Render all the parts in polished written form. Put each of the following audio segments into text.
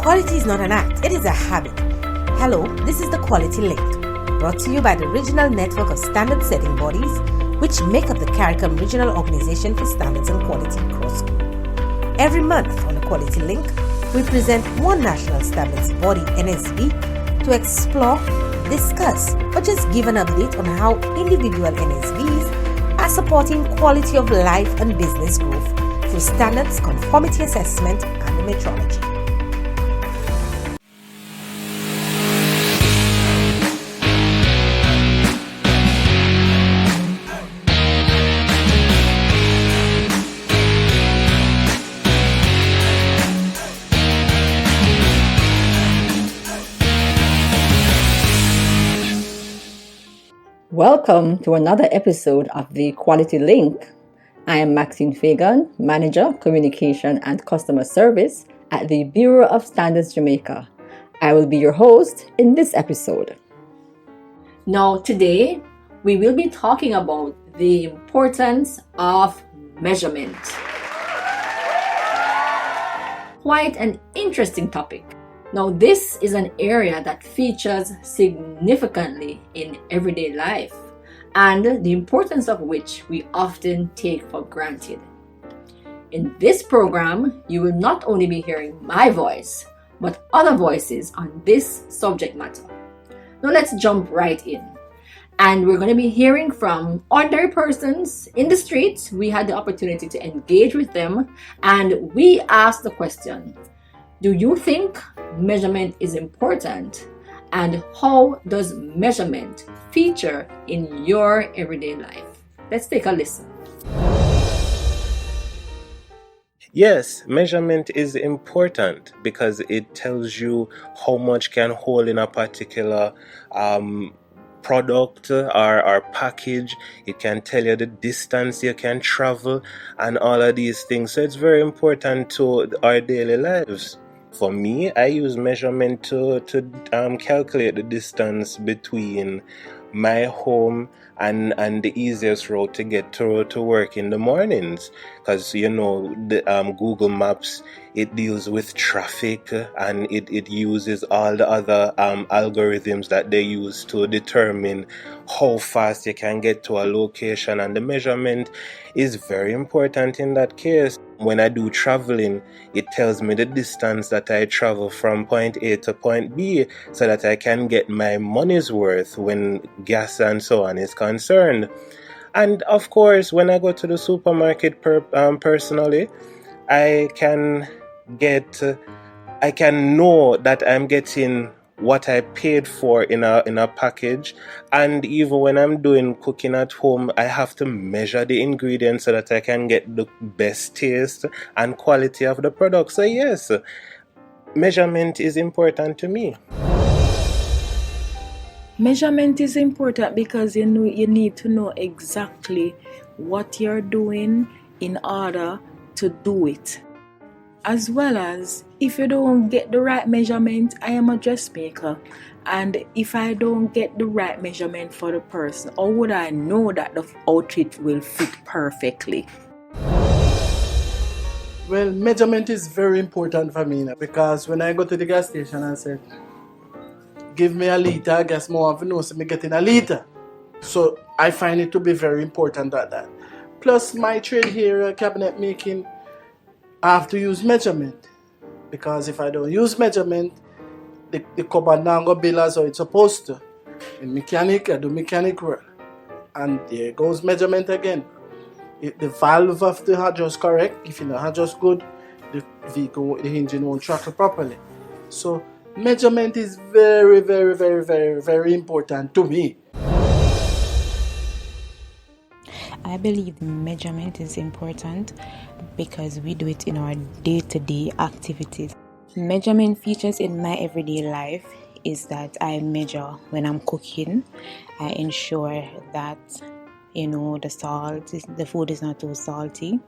Quality is not an act, it is a habit. Hello, this is the Quality Link, brought to you by the Regional Network of Standard Setting Bodies, which make up the CARICOM Regional Organisation for Standards and Quality, CROSQ. Every month on the Quality Link, we present one national standards body, NSB, to explore, discuss, or just give an update on how individual NSBs are supporting quality of life and business growth through standards, conformity assessment, and the metrology. Welcome to another episode of the Quality Link. I am Maxine Fagan, Manager, Communication and Customer Service at the Bureau of Standards Jamaica. I will be your host in this episode. Now, today we will be talking about the importance of measurement. Quite an interesting topic. Now, this is an area that features significantly in everyday life and the importance of which we often take for granted. In this program, you will not only be hearing my voice, but other voices on this subject matter. Now, let's jump right in. And we're going to be hearing from ordinary persons in the streets. We had the opportunity to engage with them, and we asked the question, do you think measurement is important? And how does measurement feature in your everyday life? Let's take a listen. Yes, measurement is important because it tells you how much can hold in a particular product or package. It can tell you the distance you can travel and all of these things. So it's very important to our daily lives. For me, I use measurement to calculate the distance between my home and the easiest route to get to work in the mornings, because the Google Maps, it deals with traffic and it uses all the other algorithms that they use to determine how fast you can get to a location, and the measurement is very important in that case. When I do traveling, it tells me the distance that I travel from point A to point B so that I can get my money's worth when gas and so on is concerned. And of course, when I go to the supermarket personally, I can know that I'm getting what I paid for in a package. And even when I'm doing cooking at home, I have to measure the ingredients so that I can get the best taste and quality of the product. So yes, measurement is important to me. Measurement is important because you need to know exactly what you're doing in order to do it. As well as, if you don't get the right measurement, I am a dressmaker, and if I don't get the right measurement for the person, how would I know that the outfit will fit perfectly? Well, measurement is very important for me because when I go to the gas station and say, give me a liter, I guess more of you know, so me getting a liter. So I find it to be very important at that. Plus my trade here, cabinet making, I have to use measurement, because if I don't use measurement, the cupboard now go bill as how it's supposed to. In mechanic, I do mechanic work, and there goes measurement again. If the valve have to adjust correct. If you don't adjust good, the engine won't trackle properly. So measurement is very, very, very, very, very important to me. I believe measurement is important because we do it in our day-to-day activities. Measurement features in my everyday life is that I measure when I'm cooking. I ensure that, the food is not too salty.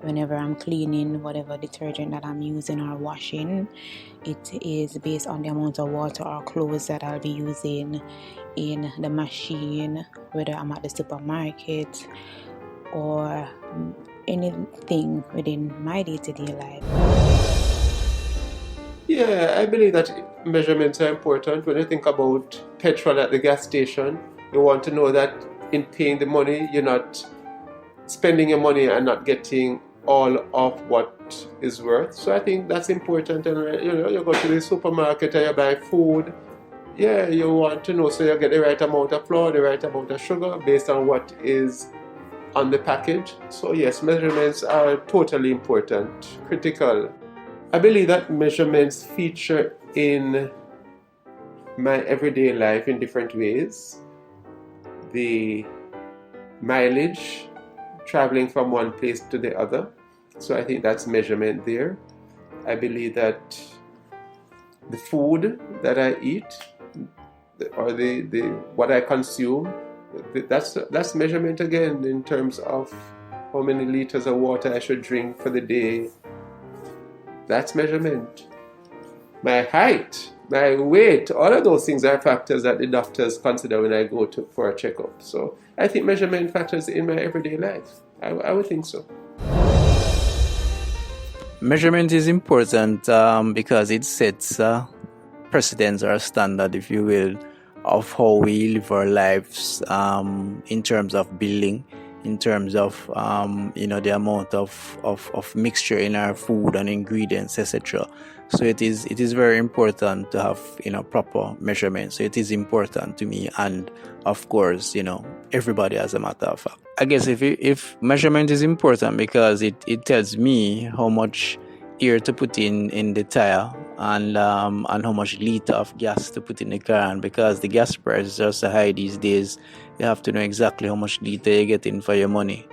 Whenever I'm cleaning whatever detergent that I'm using or washing, it is based on the amount of water or clothes that I'll be using in the machine, whether I'm at the supermarket or anything within my day-to-day life. Yeah, I believe that measurements are important. When you think about petrol at the gas station, you want to know that in paying the money, you're not spending your money and not getting all of what is worth. So I think that's important. And you go to the supermarket and you buy food. Yeah, you want to know so you get the right amount of flour, the right amount of sugar based on what is on the package. So yes, measurements are totally important, critical. I believe that measurements feature in my everyday life in different ways. The mileage, traveling from one place to the other. So I think that's measurement there. I believe that the food that I eat or the what I consume, that's measurement again in terms of how many liters of water I should drink for the day. That's measurement. My height, my weight, all of those things are factors that the doctors consider when I go for a checkup. So I think measurement factors in my everyday life. I would think so. Measurement is important because it sets precedence or a standard, if you will, of how we live our lives in terms of building, in terms of the amount of mixture in our food and ingredients, etc. So it is very important to have proper measurements. So it is important to me, and of course everybody, as a matter of fact. I guess if measurement is important because it tells me how much air to put in the tire and how much liter of gas to put in the car, and because the gas price is just so high these days, you have to know exactly how much liter you're getting for your money.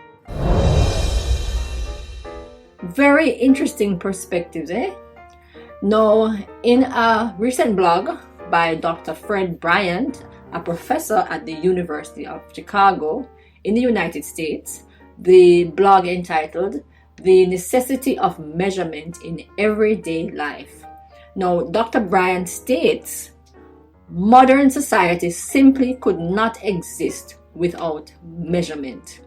Very interesting perspectives, eh? Now, in a recent blog by Dr. Fred Bryant, a professor at the University of Chicago in the United States, the blog entitled "The Necessity of Measurement in Everyday Life." Now, Dr. Bryant states, modern society simply could not exist without measurement.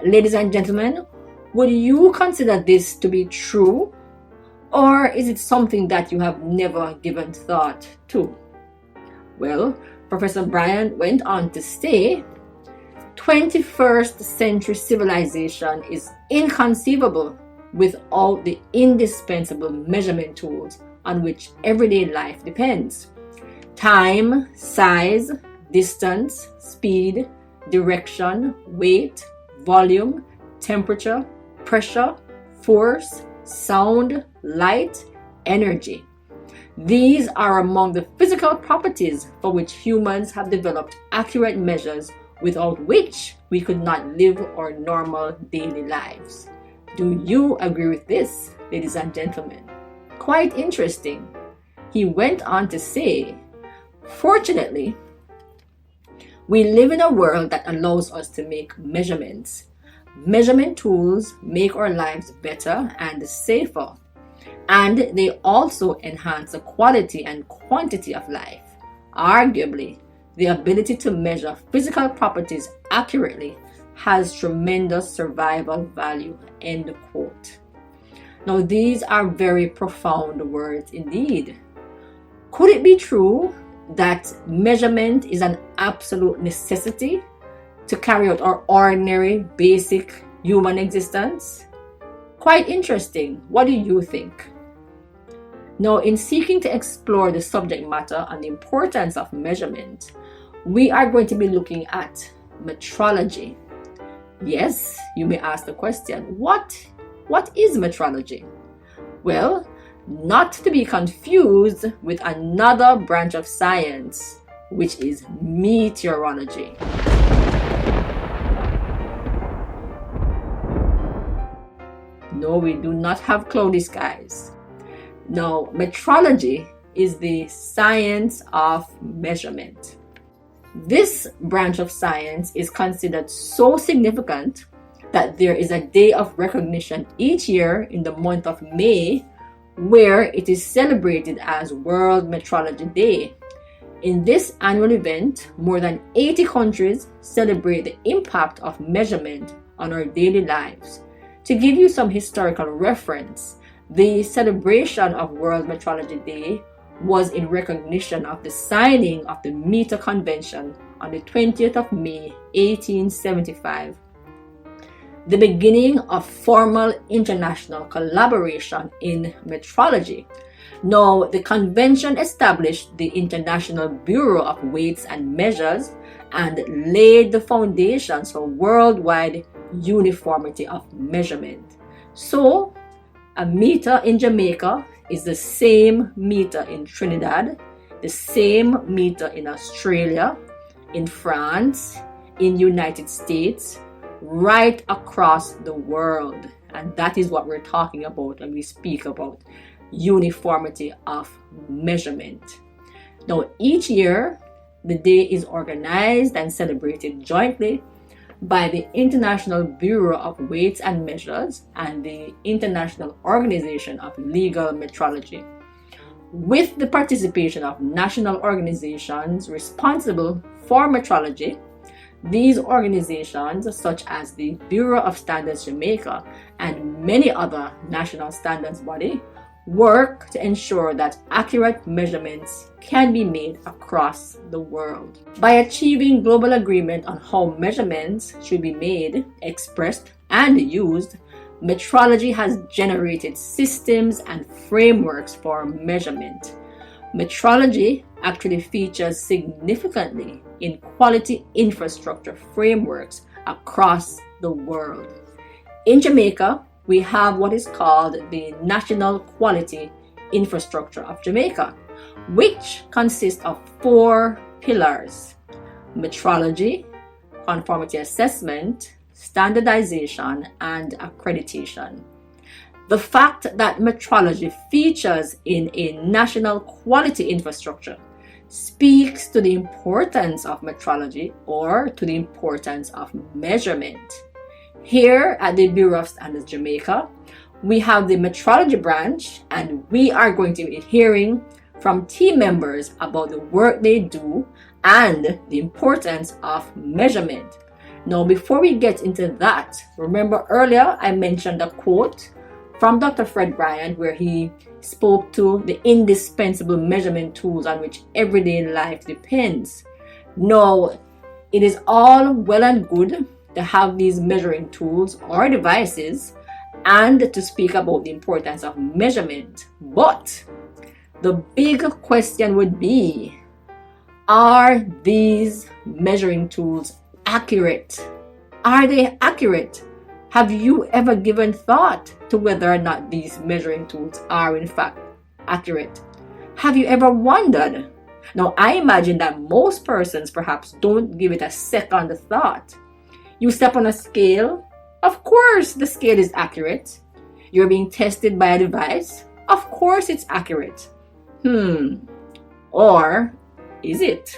Ladies and gentlemen, would you consider this to be true? Or is it something that you have never given thought to? Well, Professor Bryant went on to say, 21st century civilization is inconceivable without the indispensable measurement tools on which everyday life depends. Time, size, distance, speed, direction, weight, volume, temperature, pressure, force, sound, light, energy. These are among the physical properties for which humans have developed accurate measures without which we could not live our normal daily lives. Do you agree with this, ladies and gentlemen? Quite interesting. He went on to say, fortunately, we live in a world that allows us to make measurements. Measurement tools make our lives better and safer, and they also enhance the quality and quantity of life. Arguably, the ability to measure physical properties accurately has tremendous survival value. End quote. Now, these are very profound words indeed. Could it be true that measurement is an absolute necessity to carry out our ordinary, basic human existence? Quite interesting. What do you think? Now, in seeking to explore the subject matter and the importance of measurement, we are going to be looking at metrology. Yes, you may ask the question, what is metrology? Well, not to be confused with another branch of science, which is meteorology. No, we do not have cloudy skies. No, metrology is the science of measurement. This branch of science is considered so significant that there is a day of recognition each year in the month of May where it is celebrated as World Metrology Day. In this annual event, more than 80 countries celebrate the impact of measurement on our daily lives. To give you some historical reference, The celebration of World Metrology Day was in recognition of the signing of the Meter Convention on the 20th of May 1875, the beginning of formal international collaboration in metrology. Now, the convention established the International Bureau of Weights and Measures and laid the foundations for worldwide uniformity of measurement. So, a meter in Jamaica is the same meter in Trinidad, the same meter in Australia, in France, in United States, right across the world. And that is what we're talking about when we speak about uniformity of measurement. Now, each year, the day is organized and celebrated jointly by the International Bureau of Weights and Measures and the International Organization of Legal Metrology, with the participation of national organizations responsible for metrology. These organizations, such as the Bureau of Standards Jamaica and many other national standards bodies, work to ensure that accurate measurements can be made across the world. By achieving global agreement on how measurements should be made, expressed, and used, metrology has generated systems and frameworks for measurement. Metrology actually features significantly in quality infrastructure frameworks across the world. In Jamaica, we have what is called the National Quality Infrastructure of Jamaica, which consists of 4 pillars: metrology, conformity assessment, standardization, and accreditation. The fact that metrology features in a national quality infrastructure speaks to the importance of metrology, or to the importance of measurement. Here at the Bureau of Standards Jamaica, we have the metrology branch, and we are going to be hearing from team members about the work they do and the importance of measurement. Now, before we get into that, remember earlier I mentioned a quote from Dr. Fred Bryant where he spoke to the indispensable measurement tools on which everyday life depends. Now, it is all well and good to have these measuring tools or devices and to speak about the importance of measurement. But the big question would be, are these measuring tools accurate? Are they accurate? Have you ever given thought to whether or not these measuring tools are in fact accurate? Have you ever wondered? Now, I imagine that most persons perhaps don't give it a second thought. You step on a scale, of course the scale is accurate. You're being tested by a device, of course it's accurate. Or is it?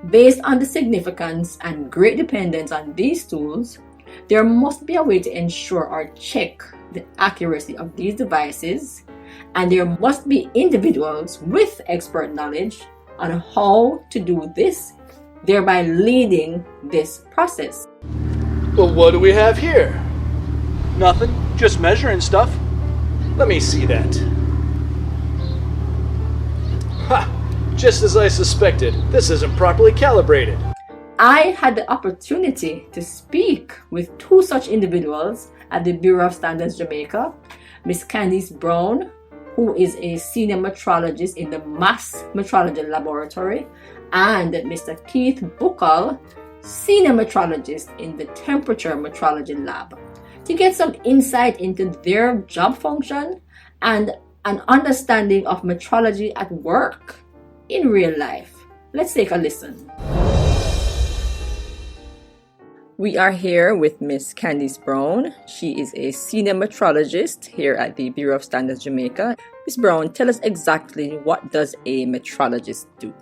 Based on the significance and great dependence on these tools, there must be a way to ensure or check the accuracy of these devices, and there must be individuals with expert knowledge on how to do this, thereby leading this process. Well, what do we have here? Nothing, just measuring stuff. Let me see that. Ha! Just as I suspected, this isn't properly calibrated. I had the opportunity to speak with 2 such individuals at the Bureau of Standards Jamaica, Ms. Candice Brown, who is a senior metrologist in the Mass Metrology Laboratory, and Mr. Keith Buckle, senior metrologist in the Temperature Metrology Lab, to get some insight into their job function and an understanding of metrology at work in real life. Let's take a listen. We are here with Miss Candice Brown. She is a senior metrologist here at the Bureau of Standards Jamaica. Ms. Brown, tell us exactly, what does a metrologist do?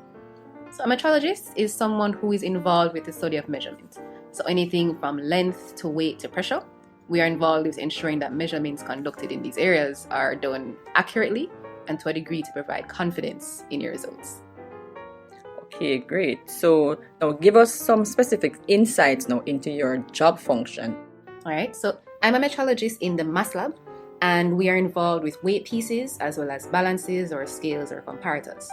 So a metrologist is someone who is involved with the study of measurement. So anything from length to weight to pressure, we are involved with ensuring that measurements conducted in these areas are done accurately and to a degree to provide confidence in your results. Okay, great. So now give us some specific insights now into your job function. All right, so I'm a metrologist in the Mass Lab, and we are involved with weight pieces as well as balances or scales or comparators.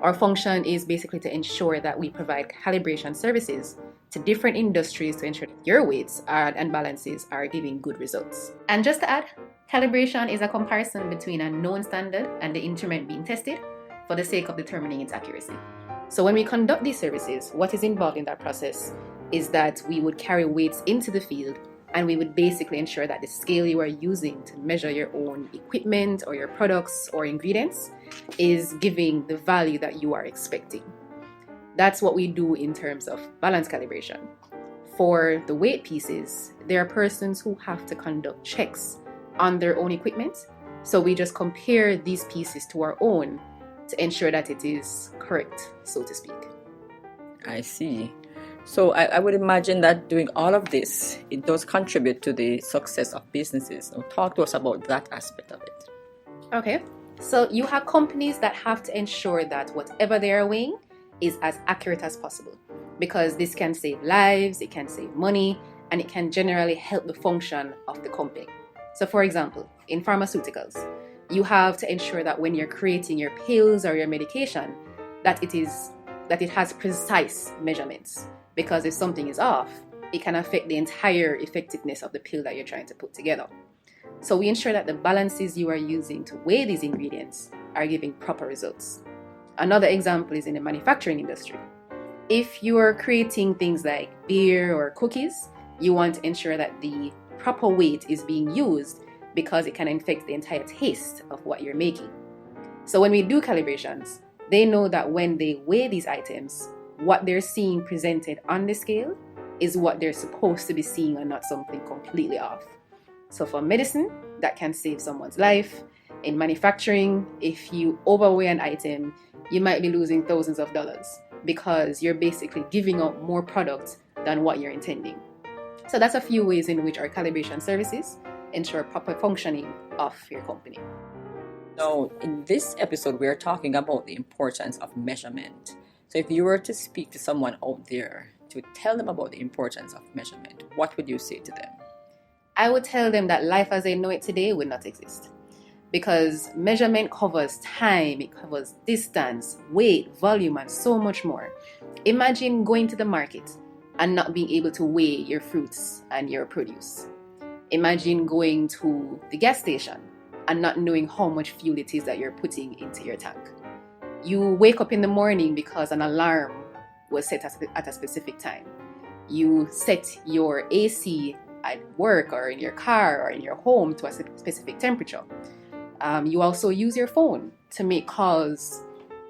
Our function is basically to ensure that we provide calibration services to different industries to ensure that your weights and balances are giving good results. And just to add, calibration is a comparison between a known standard and the instrument being tested for the sake of determining its accuracy. So when we conduct these services, what is involved in that process is that we would carry weights into the field, and we would basically ensure that the scale you are using to measure your own equipment or your products or ingredients is giving the value that you are expecting. That's what we do in terms of balance calibration. For the weight pieces, there are persons who have to conduct checks on their own equipment. So we just compare these pieces to our own to ensure that it is correct, so to speak. I see. So I would imagine that doing all of this, it does contribute to the success of businesses. So talk to us about that aspect of it. Okay, so you have companies that have to ensure that whatever they are weighing is as accurate as possible, because this can save lives, it can save money, and it can generally help the function of the company. So for example, in pharmaceuticals, you have to ensure that when you're creating your pills or your medication, that it has precise measurements, because if something is off, it can affect the entire effectiveness of the pill that you're trying to put together. So we ensure that the balances you are using to weigh these ingredients are giving proper results. Another example is in the manufacturing industry. If you are creating things like beer or cookies, you want to ensure that the proper weight is being used, because it can affect the entire taste of what you're making. So when we do calibrations, they know that when they weigh these items, what they're seeing presented on the scale is what they're supposed to be seeing and not something completely off. So for medicine, that can save someone's life. In manufacturing, if you overweigh an item, you might be losing thousands of dollars because you're basically giving up more product than what you're intending. So that's a few ways in which our calibration services ensure proper functioning of your company. Now, in this episode, we're talking about the importance of measurement. So if you were to speak to someone out there to tell them about the importance of measurement, what would you say to them? I would tell them that life as they know it today would not exist, because measurement covers time, it covers distance, weight, volume, and so much more. Imagine going to the market and not being able to weigh your fruits and your produce. Imagine going to the gas station and not knowing how much fuel it is that you're putting into your tank. You wake up in the morning because an alarm was set at a specific time. You set your AC at work or in your car or in your home to a specific temperature. You also use your phone to make calls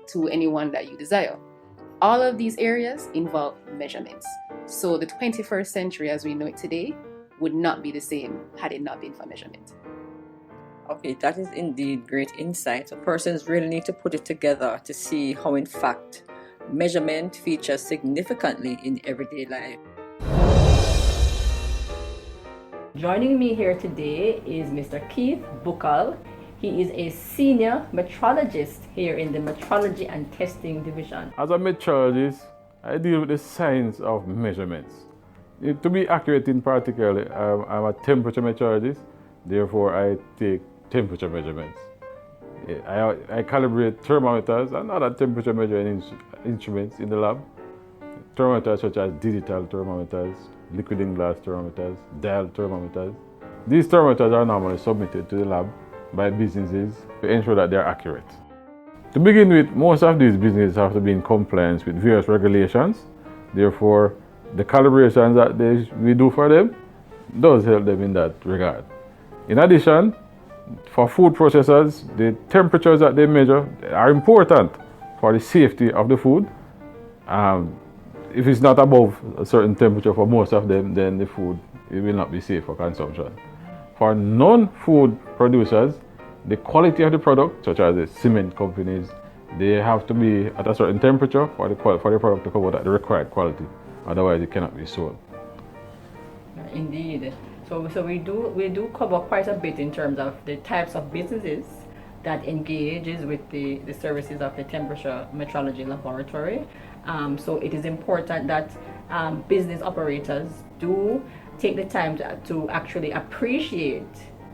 to anyone that you desire. All of these areas involve measurements. So the 21st century as we know it today would not be the same had it not been for measurement. Okay, that is indeed great insight. So persons really need to put it together to see how, in fact, measurement features significantly in everyday life. Joining me here today is Mr. Keith Buckle. He is a senior metrologist here in the Metrology and Testing Division. As a metrologist, I deal with the science of measurements. To be accurate in particular, I'm a temperature metrologist, therefore I take temperature measurements. I calibrate thermometers and other temperature measuring instruments in the lab. Thermometers such as digital thermometers, liquid in glass thermometers, dial thermometers. These thermometers are normally submitted to the lab by businesses to ensure that they're accurate. To begin with, most of these businesses have to be in compliance with various regulations. Therefore, the calibrations that we do for them does help them in that regard. In addition, for food processors, the temperatures that they measure are important for the safety of the food. If it's not above a certain temperature for most of them, then the food it will not be safe for consumption. For non-food producers, the quality of the product, such as the cement companies, they have to be at a certain temperature for the product to come out at the required quality. Otherwise, it cannot be sold. Indeed. So we do cover quite a bit in terms of the types of businesses that engages with the services of the temperature metrology laboratory. So it is important that business operators do take the time to actually appreciate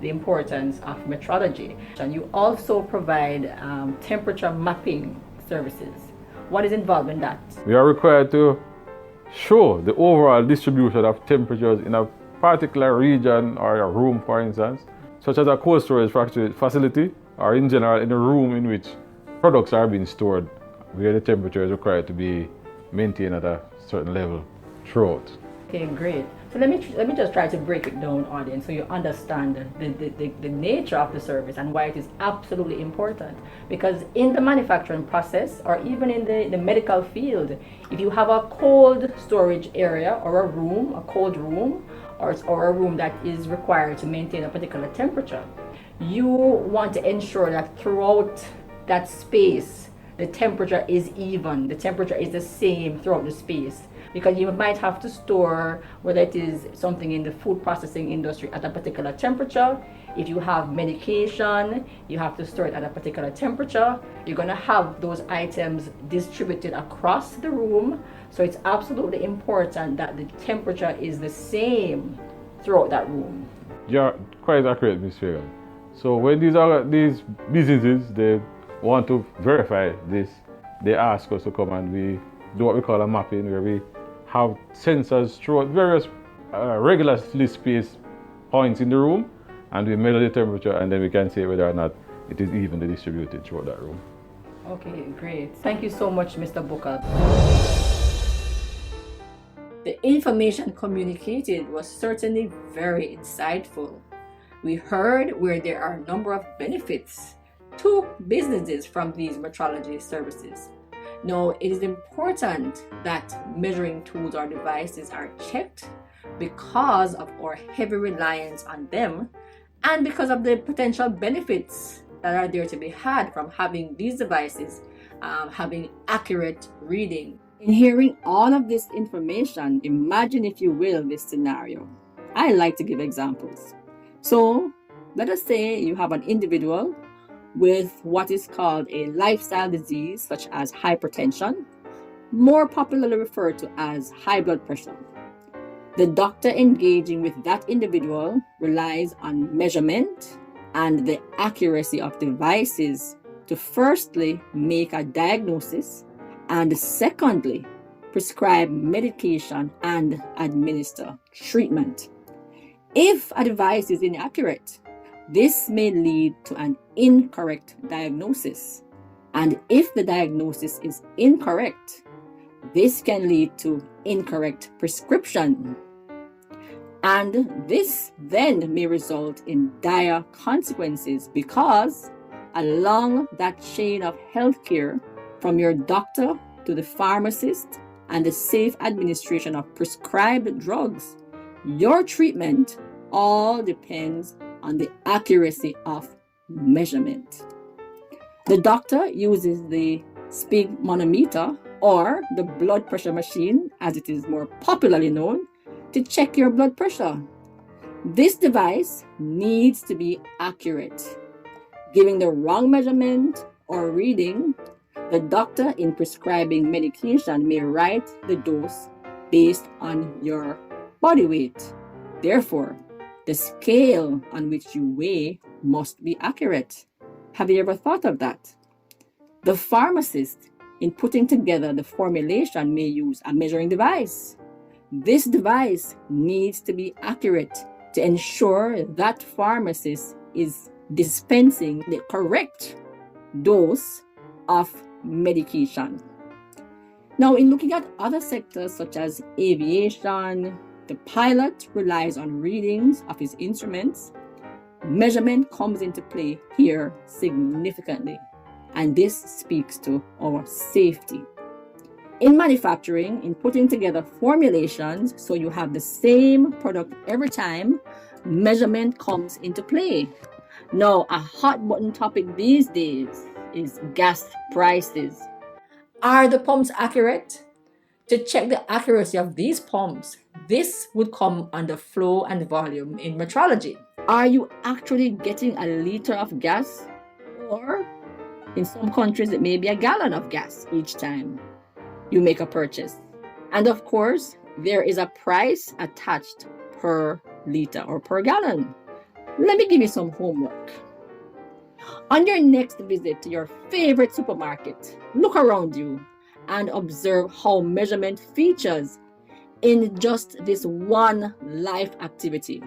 the importance of metrology. And you also provide temperature mapping services. What is involved in that? We are required to show the overall distribution of temperatures in a particular region or a room, for instance, such as a cold storage facility, or in general in a room in which products are being stored, where the temperature is required to be maintained at a certain level throughout. Okay, great. So let me just try to break it down, audience, so you understand the nature of the service and why it is absolutely important. Because in the manufacturing process, or even in the medical field, if you have a cold storage area or a room, a cold room, or a room that is required to maintain a particular temperature, you want to ensure that throughout that space, the temperature is even, the temperature is the same throughout the space. Because you might have to store, whether it is something in the food processing industry, at a particular temperature. If you have medication, you have to store it at a particular temperature. You're going to have those items distributed across the room. So it's absolutely important that the temperature is the same throughout that room. You're quite accurate, Ms. Fagan. So when these businesses, they want to verify this, they ask us to come and we do what we call a mapping, where we have sensors throughout various regularly spaced points in the room, and we measure the temperature, and then we can say whether or not it is evenly distributed throughout that room. Okay, great. Thank you so much, Mr. Booker. The information communicated was certainly very insightful. We heard where there are a number of benefits to businesses from these metrology services. Now, it is important that measuring tools or devices are checked because of our heavy reliance on them and because of the potential benefits that are there to be had from having these devices having accurate reading. In hearing all of this information, imagine, if you will, this scenario. I like to give examples. So, let us say you have an individual with what is called a lifestyle disease such as hypertension, more popularly referred to as high blood pressure. The doctor engaging with that individual relies on measurement and the accuracy of devices to firstly make a diagnosis and secondly prescribe medication and administer treatment. If a device is inaccurate, this may lead to an incorrect diagnosis. And if the diagnosis is incorrect, this can lead to incorrect prescription. And this then may result in dire consequences, because along that chain of healthcare, from your doctor to the pharmacist and the safe administration of prescribed drugs, your treatment all depends on the accuracy of measurement. The doctor uses the sphygmomanometer, or the blood pressure machine as it is more popularly known, to check your blood pressure. This device needs to be accurate. Giving the wrong measurement or reading, the doctor in prescribing medication may write the dose based on your body weight. Therefore, the scale on which you weigh must be accurate. Have you ever thought of that? The pharmacist, in putting together the formulation, may use a measuring device. This device needs to be accurate to ensure that pharmacist is dispensing the correct dose of medication. Now, in looking at other sectors such as aviation, the pilot relies on readings of his instruments. Measurement comes into play here significantly, and this speaks to our safety. In manufacturing, in putting together formulations so you have the same product every time, measurement comes into play. Now, a hot button topic these days is gas prices. Are the pumps accurate? To check the accuracy of these pumps, this would come under flow and volume in metrology. Are you actually getting a liter of gas? Or in some countries, it may be a gallon of gas each time you make a purchase. And of course, there is a price attached per liter or per gallon. Let me give you some homework. On your next visit to your favorite supermarket, look around you and observe how measurement features in just this one life activity.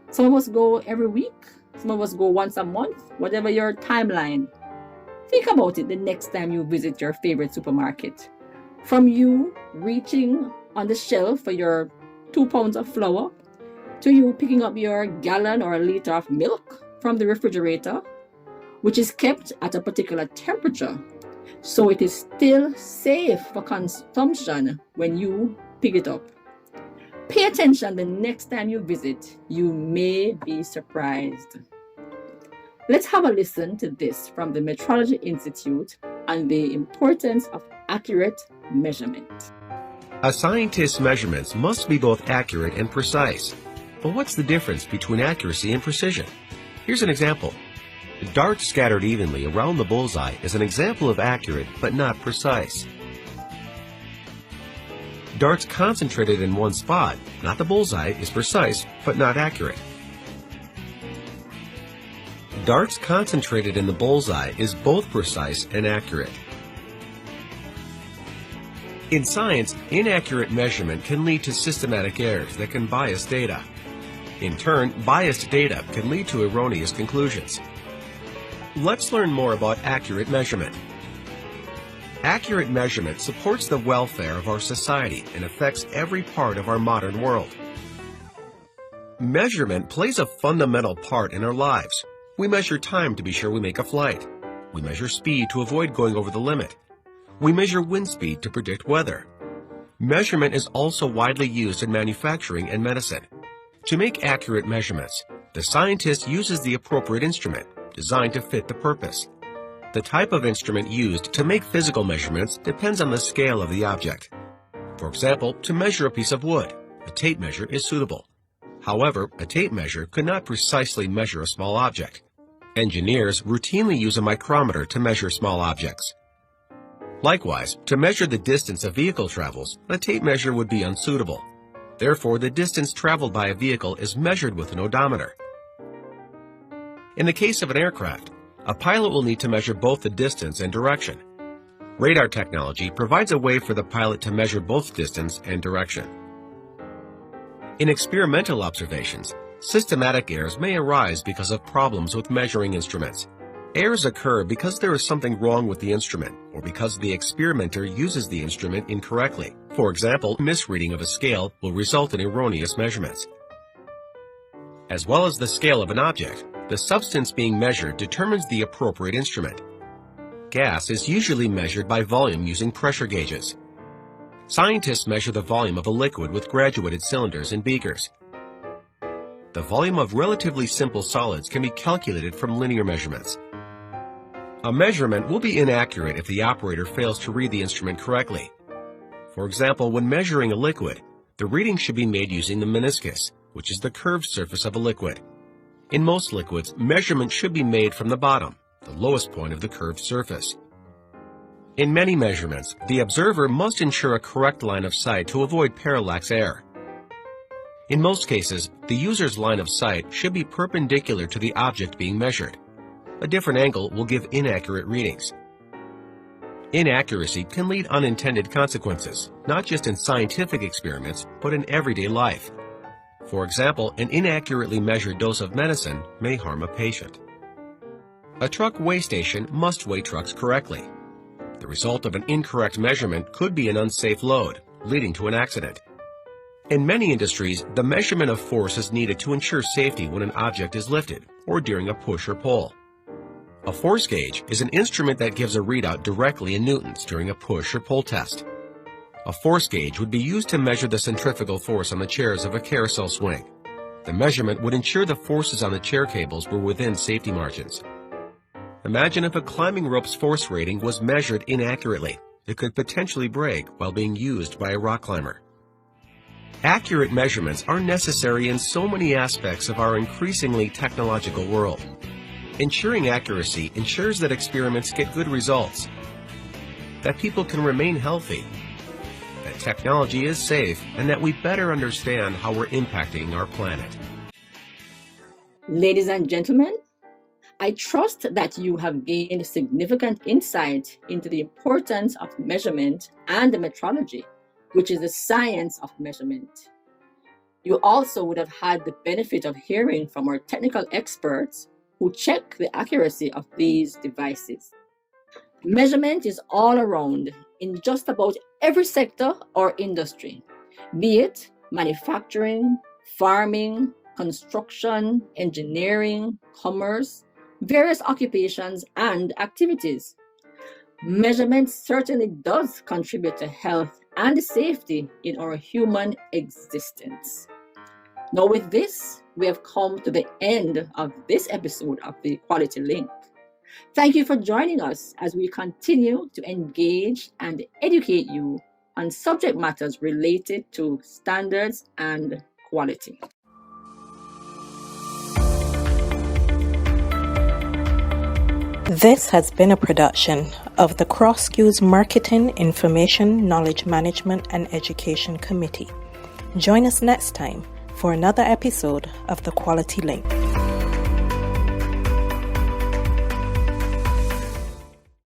Some of us go every week, some of us go once a month, whatever your timeline. Think about it the next time you visit your favorite supermarket. From you reaching on the shelf for your 2 pounds of flour, to you picking up your gallon or a liter of milk from the refrigerator, which is kept at a particular temperature, so it is still safe for consumption when you pick it up. Pay attention the next time you visit. You may be surprised. Let's have a listen to this from the Metrology Institute on the importance of accurate measurement. A scientist's measurements must be both accurate and precise. But what's the difference between accuracy and precision? Here's an example. Darts scattered evenly around the bullseye is an example of accurate but not precise. Darts concentrated in one spot, not the bullseye, is precise but not accurate. Darts concentrated in the bullseye is both precise and accurate. In science, inaccurate measurement can lead to systematic errors that can bias data. In turn, biased data can lead to erroneous conclusions. Let's learn more about accurate measurement. Accurate measurement supports the welfare of our society and affects every part of our modern world. Measurement plays a fundamental part in our lives. We measure time to be sure we make a flight. We measure speed to avoid going over the limit. We measure wind speed to predict weather. Measurement is also widely used in manufacturing and medicine. To make accurate measurements, the scientist uses the appropriate instrument, designed to fit the purpose. The type of instrument used to make physical measurements depends on the scale of the object. For example, to measure a piece of wood, a tape measure is suitable. However, a tape measure could not precisely measure a small object. Engineers routinely use a micrometer to measure small objects. Likewise, to measure the distance a vehicle travels, a tape measure would be unsuitable. Therefore, the distance traveled by a vehicle is measured with an odometer. In the case of an aircraft, a pilot will need to measure both the distance and direction. Radar technology provides a way for the pilot to measure both distance and direction. In experimental observations, systematic errors may arise because of problems with measuring instruments. Errors occur because there is something wrong with the instrument or because the experimenter uses the instrument incorrectly. For example, misreading of a scale will result in erroneous measurements. As well as the scale of an object, the substance being measured determines the appropriate instrument. Gas is usually measured by volume using pressure gauges. Scientists measure the volume of a liquid with graduated cylinders and beakers. The volume of relatively simple solids can be calculated from linear measurements. A measurement will be inaccurate if the operator fails to read the instrument correctly. For example, when measuring a liquid, the reading should be made using the meniscus, which is the curved surface of a liquid. In most liquids, measurement should be made from the bottom, the lowest point of the curved surface. In many measurements, the observer must ensure a correct line of sight to avoid parallax error. In most cases, the user's line of sight should be perpendicular to the object being measured. A different angle will give inaccurate readings. Inaccuracy can lead unintended consequences, not just in scientific experiments, but in everyday life. For example, an inaccurately measured dose of medicine may harm a patient. A truck weigh station must weigh trucks correctly. The result of an incorrect measurement could be an unsafe load, leading to an accident. In many industries, the measurement of force is needed to ensure safety when an object is lifted or during a push or pull. A force gauge is an instrument that gives a readout directly in newtons during a push or pull test. A force gauge would be used to measure the centrifugal force on the chairs of a carousel swing. The measurement would ensure the forces on the chair cables were within safety margins. Imagine if a climbing rope's force rating was measured inaccurately. It could potentially break while being used by a rock climber. Accurate measurements are necessary in so many aspects of our increasingly technological world. Ensuring accuracy ensures that experiments get good results, that people can remain healthy, that technology is safe, and that we better understand how we're impacting our planet. Ladies and gentlemen, I trust that you have gained significant insight into the importance of measurement and metrology, which is the science of measurement. You also would have had the benefit of hearing from our technical experts who check the accuracy of these devices. Measurement is all around in just about every sector or industry, be it manufacturing, farming, construction, engineering, commerce, various occupations and activities. Measurement certainly does contribute to health and safety in our human existence. Now, with this, we have come to the end of this episode of the Quality Link. Thank you for joining us as we continue to engage and educate you on subject matters related to standards and quality. This has been a production of the CROSQ's Marketing, Information, Knowledge Management and Education Committee. Join us next time for another episode of the Quality Link.